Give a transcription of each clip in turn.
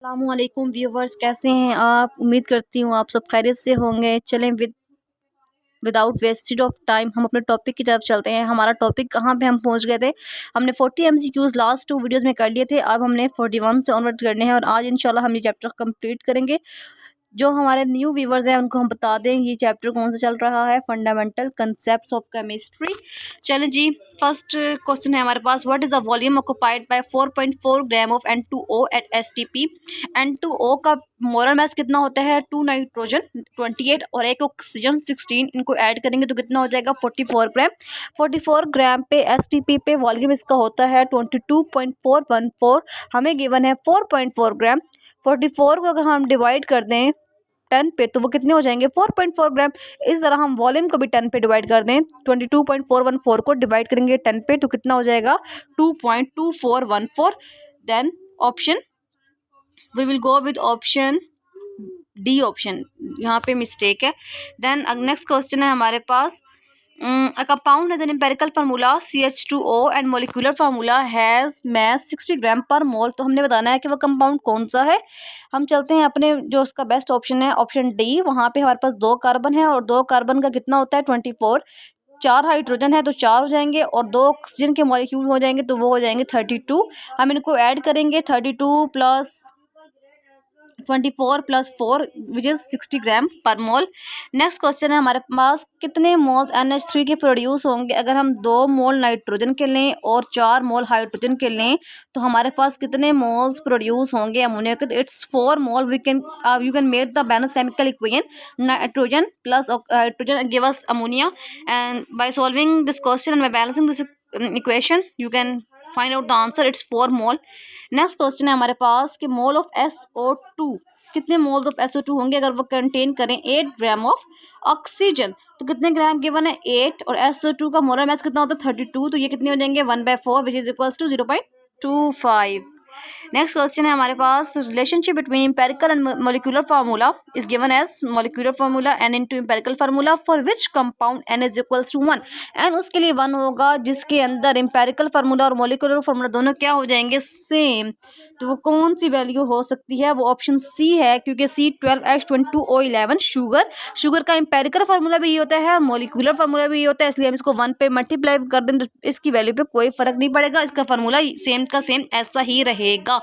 अस्सलामुअलैकुम व्यूवर्स, कैसे हैं आप? उम्मीद करती हूँ आप सब खैरियत से होंगे। चलें विदाउट वेस्टेज ऑफ टाइम हम अपने टॉपिक की तरफ चलते हैं। हमारा टॉपिक कहाँ पे हम पहुँच गए थे? हमने 40 MCQs लास्ट 2 वीडियोस में कर लिए थे। अब हमने 41 से ऑनवर्ड करने हैं और आज इंशाल्लाह हम ये चैप्टर कंप्लीट करेंगे। जो हमारे न्यू व्यूवर्स हैं उनको हम बता दें ये चैप्टर कौन सा चल रहा है, फंडामेंटल कंसेप्ट्स ऑफ केमिस्ट्री। चलें जी, फर्स्ट क्वेश्चन है हमारे पास, what is the volume occupied by 4.4 gram of N2O at STP। N2O का मोलर मास कितना होता है? 2 नाइट्रोजन 28 और 1 ऑक्सीजन 16, इनको ऐड करेंगे तो कितना हो जाएगा? 44 ग्राम। 44 ग्राम पे STP पे वॉल्यूम इसका होता है 22.414। हमें गिवन है 4.4 ग्राम। 44 को अगर हम डिवाइड कर दें 10 पे तो वो कितने हो जाएंगे? 4.4 ग्राम। इस तरह हम वॉल्यूम को भी 10 पे डिवाइड कर दें, 22.414 को डिवाइड करेंगे 10 पे तो कितना हो जाएगा? 2.2414। Then option we will go with option D. Option यहाँ पे मिस्टेक है। देन नेक्स्ट क्वेश्चन है हमारे पास, a compound has an empirical formula CH2O and molecular formula has mass 60 ग्राम पर मोल। तो हमने बताना है कि वो कंपाउंड कौन सा है। हम चलते हैं अपने जो उसका बेस्ट ऑप्शन है, ऑप्शन डी। वहाँ पे हमारे पास 2 कार्बन है और 2 कार्बन का कितना होता है? 24। 4 हाइड्रोजन है तो 4 हो जाएंगे और 2 ऑक्सीजन के मॉलिक्यूल हो जाएंगे तो वो हो जाएंगे 32। हम इनको ऐड करेंगे 32 प्लस 24 प्लस 4 विच इज 60 ग्राम पर मोल। नेक्स्ट क्वेश्चन है हमारे पास, कितने मोल NH3 के प्रोड्यूस होंगे अगर हम 2 मोल नाइट्रोजन के लें और 4 मोल हाइड्रोजन के लें तो हमारे पास कितने मोल्स प्रोड्यूस होंगे अमोनिया के? तो it's 4 mole. We can you can make the balance chemical equation nitrogen plus hydrogen give us ammonia, and by solving this question and by balancing this equation you can find out the answer. It's 4 mole. Next question है हमारे पास कि mole of SO2, कितने moles of SO2 होंगे अगर वो contain करें 8 gram of oxygen? तो कितने ग्राम गिवन है? 8 और SO2 का मोलर मास कितना होता है? 32। तो ये कितने हो जाएंगे? 1/4 which is equals to 0.25। Next question है हमारे पास, relationship between empirical and molecular formula is given as molecular formula N into empirical formula for which compound N is equals to 1। N उसके लिए 1 होगा जिसके अंदर एम्पिरिकल फार्मूला और molecular formula दोनों क्या हो जाएंगे? सेम। तो वो कौन सी वैल्यू हो सकती है? वो ऑप्शन सी है, क्योंकि C12H22O11 शुगर का एम्पिरिकल फार्मूला भी ये होता है और मोलिकुलर फार्मूला भी ये होता है, इसलिए हम इसको 1 पे मल्टीप्लाई कर दें तो इसकी वैल्यू पे कोई फर्क नहीं पड़ेगा, इसका फार्मूला सेम का सेम ऐसा ही रहेगा।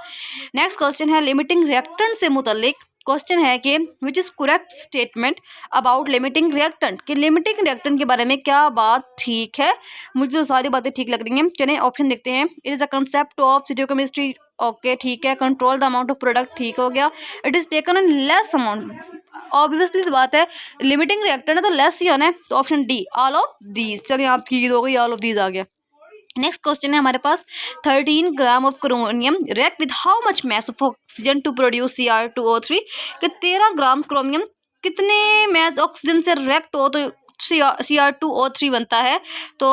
नेक्स्ट क्वेश्चन है लिमिटिंग रिएक्टेंट से मुतल्लिक क्वेश्चन है कि which is correct statement about limiting reactant, कि लिमिटिंग रिएक्टेंट के बारे में क्या बात ठीक है? मुझे तो सारी बातें ठीक लग रही हैं। चलिए ऑप्शन देखते हैं। It is a concept of stereochemistry, okay ठीक है। Control the amount of product, ठीक हो गया। It is taken in less amount, obviously बात है लिमिटिंग रिएक्टेंट है तो लेस ही होना है, तो option D all of these. चलिए आपकी हो गई, ऑल ऑफ दीज आ गया। नेक्स्ट क्वेश्चन है हमारे पास, 13 gram of chromium react with how much mass of oxygen to produce Cr2O3, कि 13 ग्राम क्रोमियम कितने मास ऑक्सीजन से रिएक्ट हो तो Cr2O3 बनता है? तो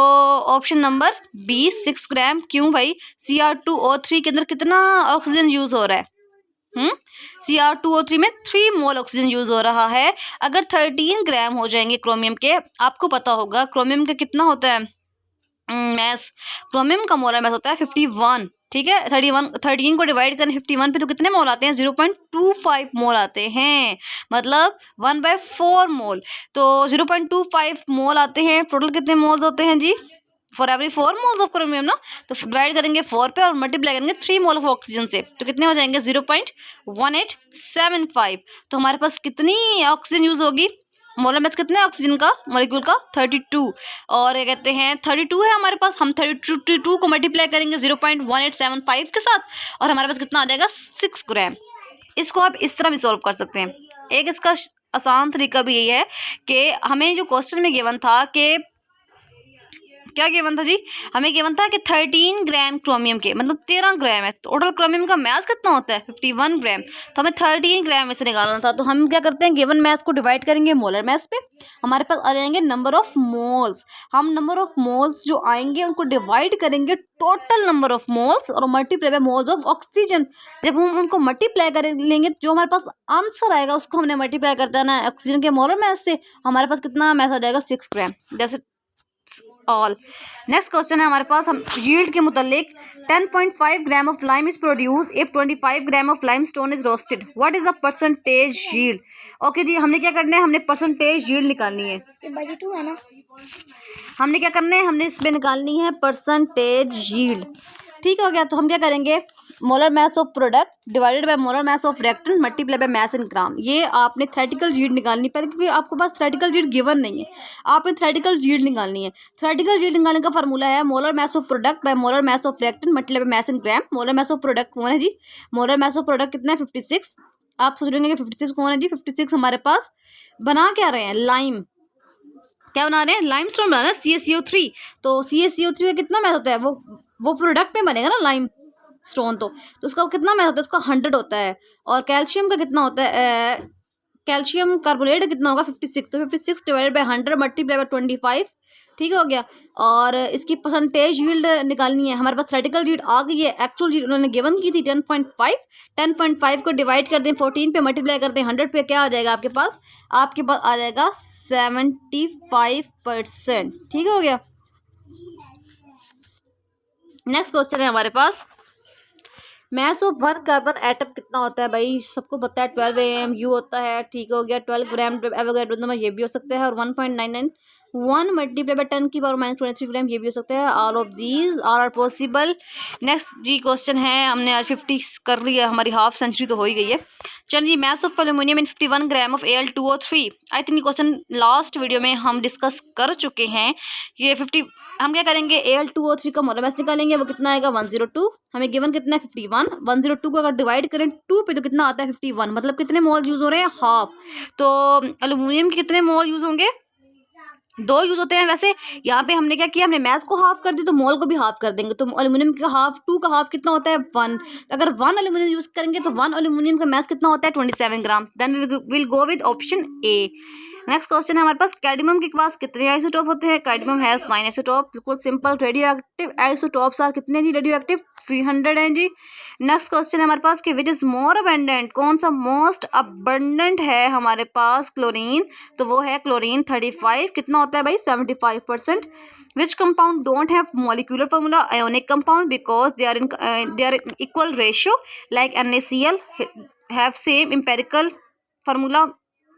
ऑप्शन नंबर बी 6 ग्राम। क्यों भाई? Cr2O3 के अंदर कितना ऑक्सीजन यूज हो रहा है? Cr2O3 में 3 मोल ऑक्सीजन यूज हो रहा है। अगर 13 ग्राम हो जाएंगे क्रोमियम के, आपको पता होगा क्रोमियम का कितना होता है मैस? क्रोमियम का मोलर मैस होता है 51, ठीक है। 13 को डिवाइड करें 51 पे तो कितने मोल आते हैं? 0.25 मोल आते हैं, मतलब 1/4 मोल। तो 0.25 मोल आते हैं। टोटल कितने मोल्स होते हैं जी? For every 4 moles of chromium ना, तो डिवाइड करेंगे 4 पे और मल्टीप्लाई करेंगे 3 मोल ऑफ ऑक्सीजन से, तो कितने हो जाएंगे? 0.1875। तो हमारे पास कितनी ऑक्सीजन यूज होगी? मोलर मास कितना है ऑक्सीजन का, मॉलिक्यूल का? 32। और क्या कहते हैं 32 है हमारे पास, हम 32 को मल्टीप्लाई करेंगे 0.1875 के साथ और हमारे पास कितना आ जाएगा? 6 ग्राम। इसको आप इस तरह भी सॉल्व कर सकते हैं। एक इसका आसान तरीका भी यही है कि हमें जो क्वेश्चन में गिवन था कि क्या गिवन था जी? हमें गिवन था कि 13 ग्राम क्रोमियम के मतलब 13 ग्राम है। टोटल क्रोमियम का मास कितना होता है? 51 ग्राम। तो हमें 13 ग्राम में से निकालना था, तो हम क्या करते हैं, गिवन मास को डिवाइड करेंगे मोलर मास पे, हमारे पास आ जाएंगे नंबर ऑफ मोल्स। हम नंबर ऑफ मोल्स जो आएंगे उनको डिवाइड करेंगे टोटल नंबर ऑफ मोल्स और multiply by moles of oxygen. जब हम उनको मल्टीप्लाई कर लेंगे जो हमारे पास आंसर आएगा उसको हमने मल्टीप्लाई कर देना है ऑक्सीजन के मोलर मास से, हमारे पास कितना मास आ जाएगा? 6 ग्राम। जैसे ऑल। नेक्स्ट क्वेश्चन है हमारे पास, हम यील्ड के मुतालिक 10.5 gram of lime is produce if 25 gram of lime stone is roasted, what is the percentage yield. Okay जी, हमने क्या करना है, हमने परसेंटेज यील्ड निकालनी है। बाई 2 है ना, हमने क्या करना है, हमने इसमें निकालनी है परसेंटेज यील्ड। ठीक हो गया, तो हम क्या करेंगे, molar mass of product divided by molar mass of reactant multiply by mass in gram. ये आपने थ्योरेटिकल यील्ड निकालनी पड़ेगी, क्योंकि आपके पास थ्योरेटिकल यील्ड गिवन नहीं है, आपने थ्योरेटिकल यील्ड निकालनी है। थ्योरेटिकल यील्ड निकालने का फार्मूला है molar mass of product bye molar mass of reactant multiply by mass in gram. Molar mass of product कौन है जी, मोलर मास ऑफ प्रोडक्ट कितना है 56। आप सोच रहे हैं कि 56 कौन है जी, 56 हमारे पास बना क्या रहे हैं, लाइम। क्या बना रहे हैं, लाइम स्टोन बना रहे हैं, CaCO3। तो CaCO3 का कितना मैथ होता है, वो प्रोडक्ट में बनेगा ना लाइम स्टोन, तो उसका कितना मैथ होता है, उसका 100 होता है। और कैल्शियम का कितना होता है, कैल्शियम कार्बोनेट कितना होगा 56। तो 56 डिवाइडेड बाई 100 मल्टीप्लाई बाई 25। ठीक हो गया, और इसकी परसेंटेज यील्ड निकालनी है। हमारे पास थ्योरेटिकल यील्ड आ गई है, एक्चुअल यील्ड उन्होंने गिवन की थी 10.5। 10.5 को डिवाइड कर दें 14 पे, मल्टीप्लाई कर दें 100 पे, क्या आ जाएगा आपके पास आ जाएगा 75%। ठीक हो गया। नेक्स्ट क्वेश्चन है हमारे पास, मास ऑफ 1 कार्बन एटम कितना होता है भाई, सबको पता है 12 AMU होता है। ठीक हो गया, 12 ग्राम एवोगैड्रो नंबर ये भी हो सकता है, और 1.991 मल्टीप्लाई बाय 10 की पावर -23 ग्राम ये भी हो सकता है। All of these are possible. Next जी क्वेश्चन है, हमने आज 50 कर लिया, हमारी हाफ सेंचुरी तो हो ही गई है। चलिए जी, mass of aluminium in 51 gram of Al2O3। I think ये क्वेश्चन लास्ट वीडियो में हम डिस्कस कर चुके हैं। ये 50 हम क्या करेंगे, Al2O3 का मोलर मास निकालेंगे, वो कितना आएगा 102। हमें गिवन कितना है 51। 102 को अगर डिवाइड करें 2 पे तो कितना आता है 51, मतलब कितने मोल यूज़ हो रहे हैं, हाफ। तो एल्यूमिनियम के कितने मोल यूज़ होंगे, 2 यूज़ होते हैं। वैसे यहाँ पे हमने क्या किया, हमने मास को हाफ कर दी, तो मोल को भी हाफ कर देंगे। तो एल्यूमिनियम का हाफ, 2 का हाफ कितना होता है 1। अगर 1 एल्यूमिनियम यूज़ करेंगे तो 1 एल्यूमिनियम का मास कितना होता है 27 gram. Then will go with option A. Next question है हमारे पास, कैडमियम के पास कितने आइसोटोप होते हैं। कैडमियम हैज 9 आइसोटोप, बिल्कुल simple. Radio active isotopes are कितने जी, रेडियो एक्टिव 300 हैं जी। नेक्स्ट क्वेश्चन है हमारे पास कि विच इज मोर अबंडेंट, कौन सा मोस्ट अबंडेंट है हमारे पास, क्लोरीन। तो वो है क्लोरीन 35, कितना होता है भाई 75%। Which compound don't have molecular formula, ionic compound, because they are equal ratio, like NaCl have same empirical formula,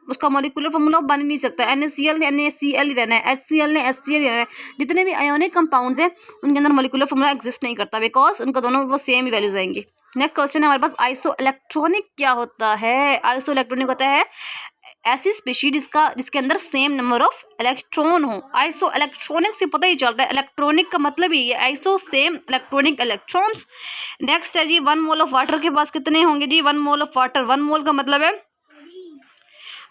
उसका मॉलिक्यूलर फार्मूला बन ही नहीं सकता। NaCl ने NaCl ही रहना है, HCl ने HCl ही रहना है। जितने भी आयोनिक कंपाउंड्स हैं उनके अंदर मॉलिक्यूलर फार्मूला एग्जिस्ट नहीं करता, बिकॉज उनका दोनों वो सेम ही वैल्यूज आएंगी। नेक्स्ट क्वेश्चन है हमारे पास, आइसो इलेक्ट्रॉनिक क्या होता है। आइसो इलेक्ट्रॉनिक होता है ऐसी स्पीशीज जिसके अंदर सेम नंबर ऑफ इलेक्ट्रॉन हो। आइसो इलेक्ट्रॉनिक से पता ही चल रहा है, इलेक्ट्रॉनिक का मतलब ही है iso, same electronic electrons. Next है जी, 1 मोल ऑफ वाटर के पास कितने होंगे जी, 1 मोल ऑफ वाटर। 1 मोल का मतलब है,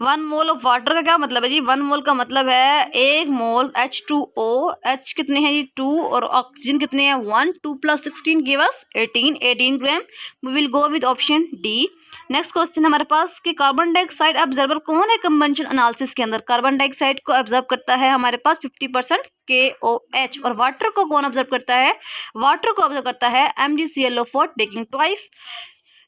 1 मोल ऑफ वाटर का क्या मतलब है जी, 1 मोल का मतलब है 1 मोल H2O। H कितने हैं जी 2, और ऑक्सीजन कितने हैं 1। 2 + 16 give us 18 gram. We will go with option D. Next question हमारे पास कि कार्बन डाइऑक्साइड ऑब्जर्वर कौन है कंबंशन एनालिसिस के अंदर। कार्बन डाइऑक्साइड को ऑब्जर्व करता है हमारे पास 50% KOH। और वाटर को कौन ऑब्जर्व करता है, वाटर को ऑब्जर्व करता है MgClO for taking twice.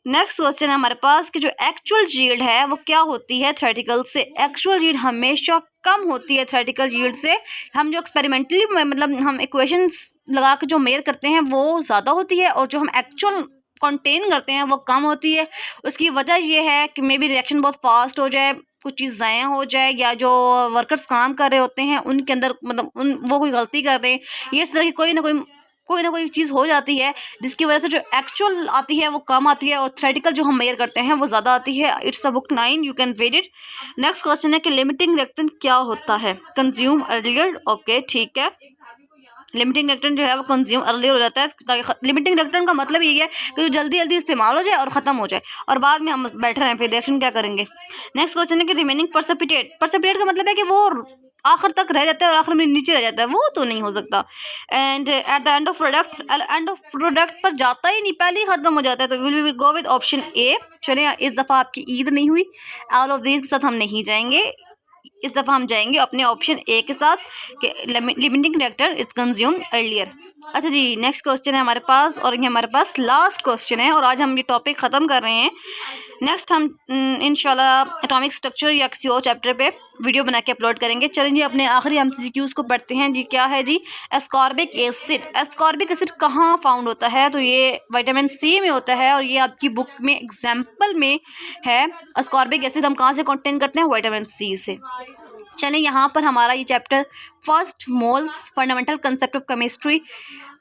Next question है हमारे पास कि जो एक्चुअल यील्ड है वो क्या होती है थ्योरेटिकल से। एक्चुअल यील्ड हमेशा कम होती है थ्योरेटिकल यील्ड से। हम जो एक्सपेरिमेंटली मतलब हम इक्वेशंस लगा के जो मेयर करते हैं वो ज़्यादा होती है, और जो हम एक्चुअल कंटेन करते हैं वो कम होती है। उसकी वजह ये है कि मे बी रिएक्शन बहुत फास्ट हो जाए, कुछ चीज़ ज़ाया हो जाए, या जो वर्कर्स काम कर रहे होते हैं उनके अंदर मतलब वो कोई गलती कर दें, ये इस तरह की कोई ना कोई चीज़ हो जाती है जिसकी वजह से जो एक्चुअल आती है वो कम आती है, और थ्योरेटिकल जो हम मेयर करते हैं वो ज़्यादा आती है। It's a book 9, you can read it. Next question है कि लिमिटिंग रिएक्टेंट क्या होता है। कंज्यूम अर्लियर, ओके ठीक है। लिमिटिंग रिएक्टेंट जो है वो कंज्यूम अर्लियर हो जाता है। लिमिटिंग रिएक्टेंट का मतलब ये है कि जो जल्दी जल्दी इस्तेमाल हो जाए और ख़त्म हो जाए, और बाद में हम बैठ रहे हैं फिर रिएक्शन क्या करेंगे। नेक्स्ट क्वेश्चन है कि रिमेनिंग परसिपिटेट। परसिपिटेट का मतलब है कि वो आखिर तक रह जाता है और आखिर में नीचे रह जाता है, वो तो नहीं हो सकता। And at the end of product पर जाता ही नहीं, पहले ही खत्म हो जाता है। तो विल गो विद ऑप्शन ए। चलिए इस दफ़ा आपकी ईद नहीं हुई, ऑल ऑफ दीज के साथ हम नहीं जाएंगे, इस दफ़ा हम जाएंगे अपने ऑप्शन ए के साथ कि limiting reactor is consume earlier. अच्छा जी, नेक्स्ट क्वेश्चन है हमारे पास और ये हमारे पास लास्ट क्वेश्चन है और आज हम ये टॉपिक ख़त्म कर रहे हैं। नेक्स्ट हम इंशाल्लाह एटॉमिक स्ट्रक्चर या किसी और चैप्टर पे वीडियो बना के अपलोड करेंगे। चलें जी, अपने आखिरी एमसीक्यूज़ को पढ़ते हैं जी। क्या है जी? Ascorbic acid. एस्कॉर्बिक एसिड कहाँ फाउंड होता है? तो ये विटामिन सी में होता है और ये आपकी बुक में एग्जाम्पल में है। एस्कॉर्बिक एसिड हम कहाँ से कंटेन करते हैं? विटामिन सी से। चलिए, यहाँ पर हमारा ये chapter first moles fundamental concept of chemistry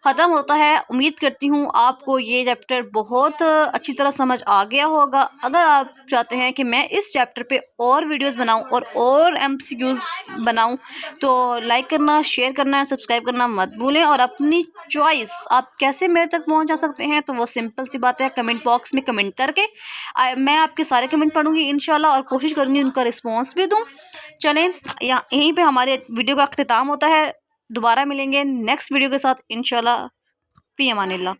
ख़त्म होता है। उम्मीद करती हूँ आपको ये चैप्टर बहुत अच्छी तरह समझ आ गया होगा। अगर आप चाहते हैं कि मैं इस चैप्टर पे और वीडियोस बनाऊँ और एमसीक्यूज़ बनाऊँ तो लाइक करना, शेयर करना, सब्सक्राइब करना मत भूलें। और अपनी चॉइस आप कैसे मेरे तक पहुँचा सकते हैं तो वो सिंपल सी बात है, कमेंट बॉक्स में कमेंट करके मैं आपके सारे कमेंट पढ़ूँगी इंशाल्लाह और कोशिश करूँगी उनका रिस्पॉन्स भी दूँ। चलें, यहीं पे हमारे वीडियो का अख्तिताम होता है। दोबारा मिलेंगे नेक्स्ट वीडियो के साथ इंशाल्लाह। फ़ी अमानिल्लाह।